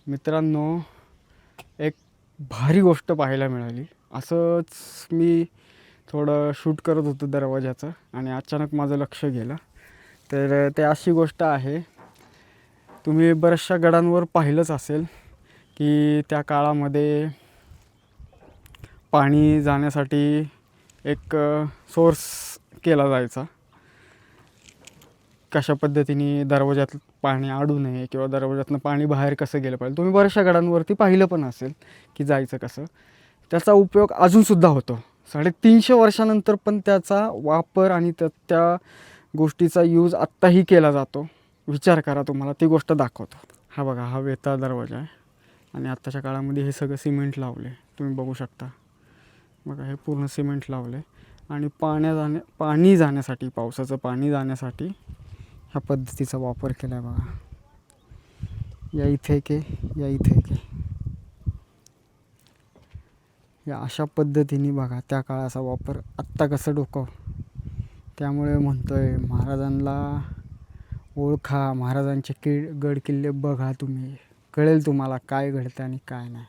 मित्रांनो, एक भारी गोष्ट पाहायला मिळाली. असंच मी थोडं शूट करत होतो दरवाजाचं आणि अचानक माझं लक्ष गेलं. तर ते अशी गोष्ट आहे, तुम्ही बऱ्याचशा गडांवर पाहिलंच असेल की त्या काळामध्ये पाणी जाण्यासाठी एक सोर्स केला जायचा. कशा पद्धतीने दरवाजात पाणी अडू नये किंवा दरवाजातनं पाणी बाहेर कसं गेलं पाहिजे. तुम्ही बऱ्याचशा गडांवरती पाहिलं पण असेल की जायचं कसं. त्याचा उपयोग अजूनसुद्धा होतो. 350 वर्षानंतर पण त्याचा वापर आणि त्या गोष्टीचा यूज आत्ताही केला जातो. विचार करा, तुम्हाला ती गोष्ट दाखवतो. हा बघा, हा वेताळ दरवाजा आहे आणि आत्ताच्या काळामध्ये हे सगळं सिमेंट लावले, तुम्ही बघू शकता. बघा, हे पूर्ण सिमेंट लावले आणि पाणी जाण्यासाठी, पावसाचं पाणी जाण्यासाठी ह्या पद्धतीचा वापर केला आहे. बघा, या इथे एक आहे, या इथे एक आहे. या अशा पद्धतीने बघा त्या काळाचा वापर आत्ता कसं डोकं. त्यामुळे म्हणतोय, महाराजांना ओळखा, महाराजांचे गड किल्ले बघा, तुम्ही कळेल तुम्हाला काय घडतं आणि काय नाही.